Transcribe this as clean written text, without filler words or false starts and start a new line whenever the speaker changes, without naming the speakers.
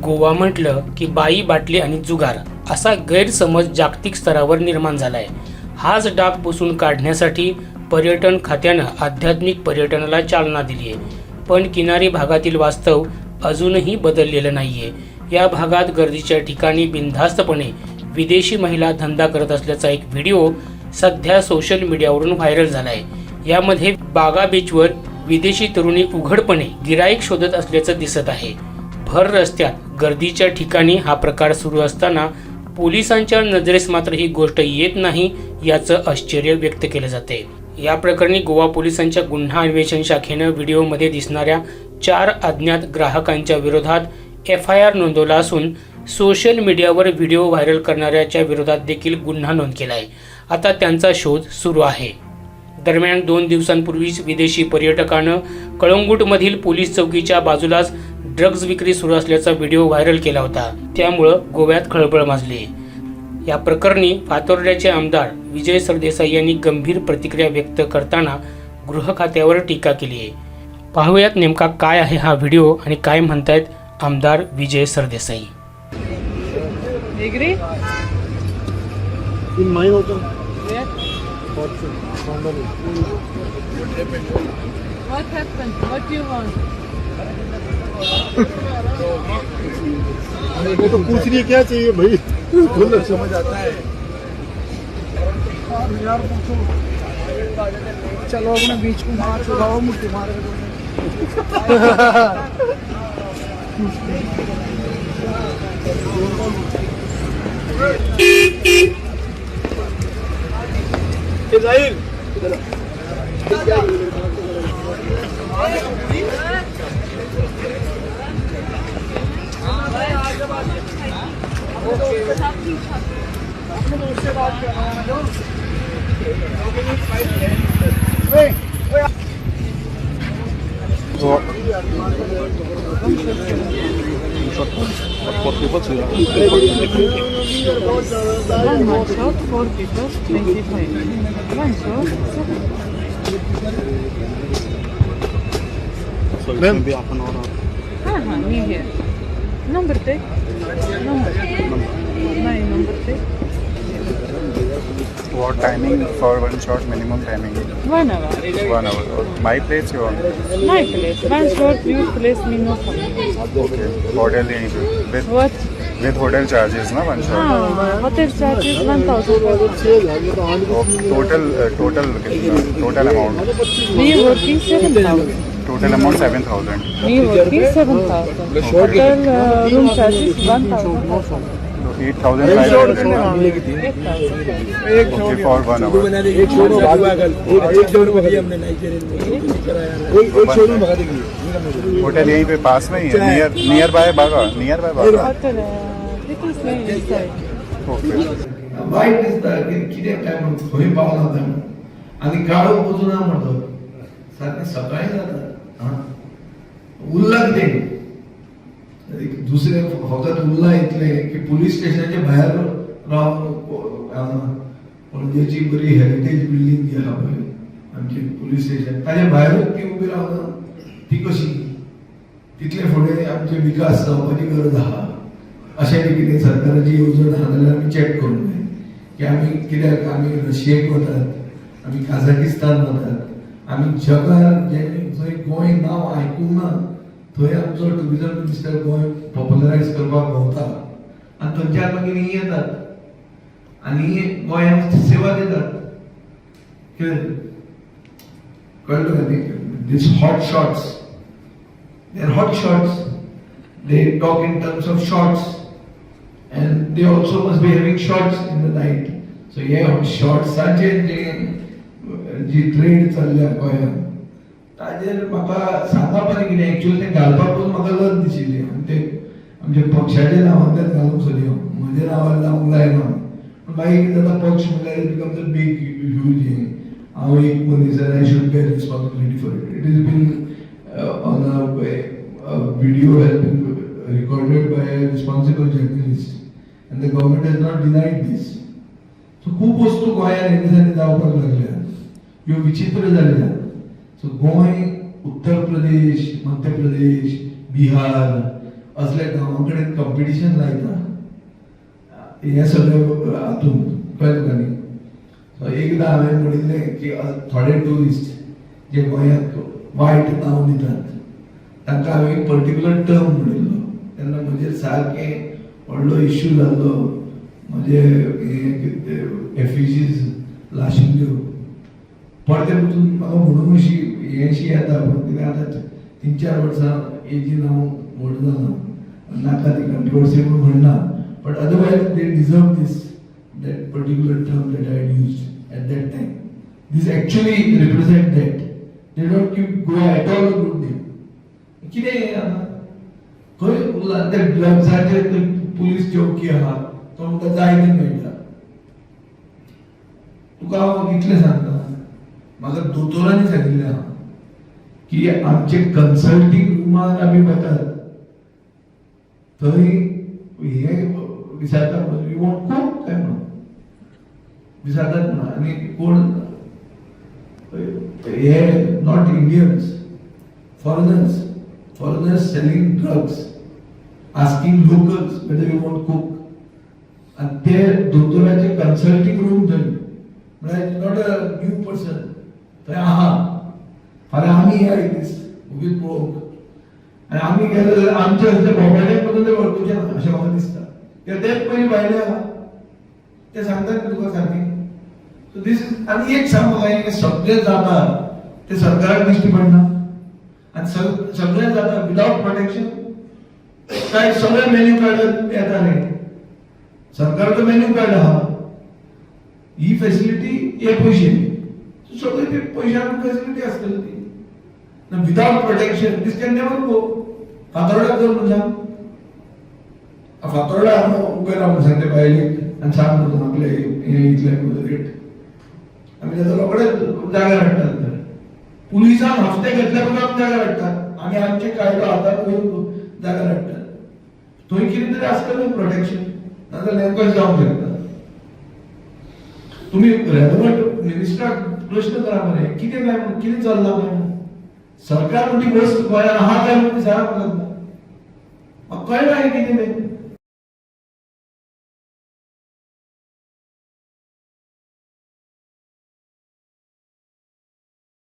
गोवा म्हटलं की बाई बाटली आणि जुगार असा गैरसमज जागतिक स्तरावर निर्माण झालाय। हाच डाग पुसून काढण्यासाठी पर्यटन खात्यानं आध्यात्मिक पर्यटनाला चालना दिली आहे, पण किनारी भागातील वास्तव अजूनही बदललेलं नाहीये। या भागात गर्दीच्या ठिकाणी बिनधास्तपणे विदेशी महिला धंदा करत असल्याचा एक व्हिडिओ सध्या सोशल मीडियावरून व्हायरल झालाय। यामध्ये बागा बीचवर विदेशी तरुणी उघडपणे गिराईक शोधत असल्याचं दिसत आहे। भर रस्त्यात गर्दीच्या ठिकाणी हा प्रकार सुरू असताना पोलिसांच्या नजरेस मात्र ही गोष्ट येत नाही याचं आश्चर्य व्यक्त केलं जाते। या प्रकरणी गोवा पोलिसांच्या गुन्हा अन्वेषण शाखेनं व्हिडिओमध्ये दिसणाऱ्या 4 अज्ञात ग्राहकांच्या विरोधात FIR नोंदवला असून सोशल मीडियावर व्हिडिओ व्हायरल करणाऱ्याच्या विरोधात देखील गुन्हा नोंद केला आहे। आता त्यांचा शोध सुरू आहे। दरम्यान 2 दिवसांपूर्वीच विदेशी पर्यटकानं कळंगूटमधील पोलीस चौकीच्या बाजूलाच ड्रग्ज विक्री सुरू असल्याचा व्हिडिओ व्हायरल केला होता, त्यामुळं गोव्यात खळबळ माजली। या प्रकरणी पातोर्ड्याचे आमदार विजय सरदेसाई यांनी गंभीर प्रतिक्रिया व्यक्त करताना गृह खात्यावर टीका केली आहे। पाहूयात नेमका काय आहे हा व्हिडिओ आणि काय म्हणतायत आमदार विजय Sardesai.
What happened? What do you want?
वो तो पूछ रही है क्या चाहिए भाई, खुद समझ आता है यार। पूछो चलो अपने बीच को मार चुकाओ, मुझे मार
One shot, 4 people, 25. One shot, 7.
So it will be half an hour.
Me here. Number take. Number. My number take.
What timing for one shot? Minimum timing?
1 hour.
1 hour. My place you want?
My place. One shot, you place me no problem.
Okay. Hotel with
What?
hotel charges, na one shot.
Hotel charges 1,000.
Total amount.
Me working 7,000.
Total amount 7,000.
Me working 7,000. Hotel room charges 1,000.
8,500.
8,000.
Okay, for 1 hour.
एक showroom हमने एक showroom भगा देगी।
Hotel यहीं पे pass में ही है, near by बागा।
Hotel because me inside.
Okay.
वाईट दिसता की कितें काय म्हणून खंय पावला जाता आनी गाळो पुजना म्हणतो सारकें सकाळी जाता उरला कितें दुसरे फकत उरला इतले की पुलीस स्टेशनाच्या भायर रावन पणजेची बरी हेरिटेज बिल्डिंग जी आहा पळय आमची पुलीस स्टेशन ताच्या भायरूच ती उबी रावना, ती कशी तितले फुडें आमचे विकास जावपाची गरज आहा। अशें कितें सरकाराची येवजण आहा जाल्यार आमी चॅक करूंक जाय की आमी कित्याक आमी रशियेक वतात, आमी काझाकिस्तान वतात, आमी जगान जे जंय गोंय नांव आयकूंक ना थंय आमचो टुरिझम मिनिस्टर गोंय पॉप्युलरायज करपाक भोंवता आनी थंयच्यान मागीर ही येतात आनी गोंयांक सेवा दितात। कळ्ळें न्ही? This hot shots, they are hot shots, they talk in terms of shots and they also must be having shots in the night. So yeah, शॉट्साचे जी ट्रेड चल्ल्या गोंयांत ताजेर म्हाका सांगप आनी कितें एक्चुअली तें घालपाकूच म्हाका लज दिशिल्ली आनी ते आमच्या पक्षाच्या नांवान तें घालूंक सोदी हांव, म्हज्या नांवान लावंक जायना। पूण मागीर कितें जाता पक्ष म्हणल्यार it becomes a big huge हें। हांव एक मनीस आनी I should bear responsibility for it. It is been on a video has been recorded by a responsible journalist and the government has not denied this. So खूप वस्तू गोंयांत हे दिसांनी जावपाक लागल्या, ह्यो विचित्र जाल्या। सो गोंय, उत्तर प्रदेश, मध्य प्रदेश, बिहार असल्या गांवां कडेन कॉम्पिटिशन लायता हे सगळं हातून कळ्ळें तुका न्ही. सो एकदां हांवें म्हणिल्लें की थोडे ट्युरिस्ट जे गोंयांत वायट नांव दितात तांकां हांवें एक पर्टिक्युलर टर्म म्हणिल्लो. तेन्ना म्हजेर सारकें व्हडलो इश्यू जाल्लो. म्हजे एफिजीज लाशिल्ल्यो परते पसून म्हाका म्हणून अशी हेशी येता. कित्याक आतां 3-4 वर्सां एजीन हांव व्हड जालां नाका ती कंट्रोवर्सी म्हणून म्हणना. But otherwise they deserve this that particular term that I had used at that time. This actually represent that. They don't give Goa at all a good name. कितें खंय उरला त्या ड्रग्साचे पुलीस चौकी आहा तो म्हणटा जायते मेळटा. तुका हांव कितलें सांगता, म्हाका दोतोरांनी सांगिल्लें आहा की आमचे कन्सल्टिंग रुमान आमी वतात थंय हे विचारता यू वॉन्ट कूक काय म्हणून विचारतात म्हणून. आनी कोण हे not Indians, foreigners selling drugs, asking locals whether you want cook. And ते दोतोराचे कन्सल्टिंग रूम थंय म्हळ्यार नॉट अ न्यू पर्सन थंय आहा. फाल्यां आमी या दीस उगीच पळोवंक आनी आमी गेले जाल्यार आमचे मोबायलाक पसून ते वळखुचे ना अशें म्हाका दिसता. तेच पयलीं भायले आहा ते सांगतात तुका सारकें. सो दीस आनी एक सांग म्हाका हे सगळें जाता ते सरकाराक दिश्टी पडना आनी सगळें जाता विदाउट प्रोटेक्शन. काय सगळे मेन्यू कार्ड येताले सरकारचो मेन्यू कार्ड आहा ही फेसिलिटी हे पयशे सगळे ते पयशांक फेसिलिटी आसतली ती without protection. This can never go. फातोर्डाक जर म्हणून सांग फातोर्डा उबे रावन सांगते भायले आनी सांग म्हणून आपले हे इतले रेट आमी ताका रोखडेच जाग्यार हाडटात. पुलिसान हफ्ते घेतल्या उपरांत जाग्यार हाडटात आनी आमचे कायदो हातांत घेवन जाग्यार हाडटात. थंय कितें तरी आसतलें प्रोटेक्शन नाजाल्यार हें कशें जावंक शकता. तुमी रेलेवंट मिनिस्टराक प्रश्न करा मरे कितें काय म्हणून कितें चल्लां काय म्हणून. सरकार म्हणटी वस्त गोंयांत आहा काय म्हणून सांग म्हाका कळना हें कितें तें.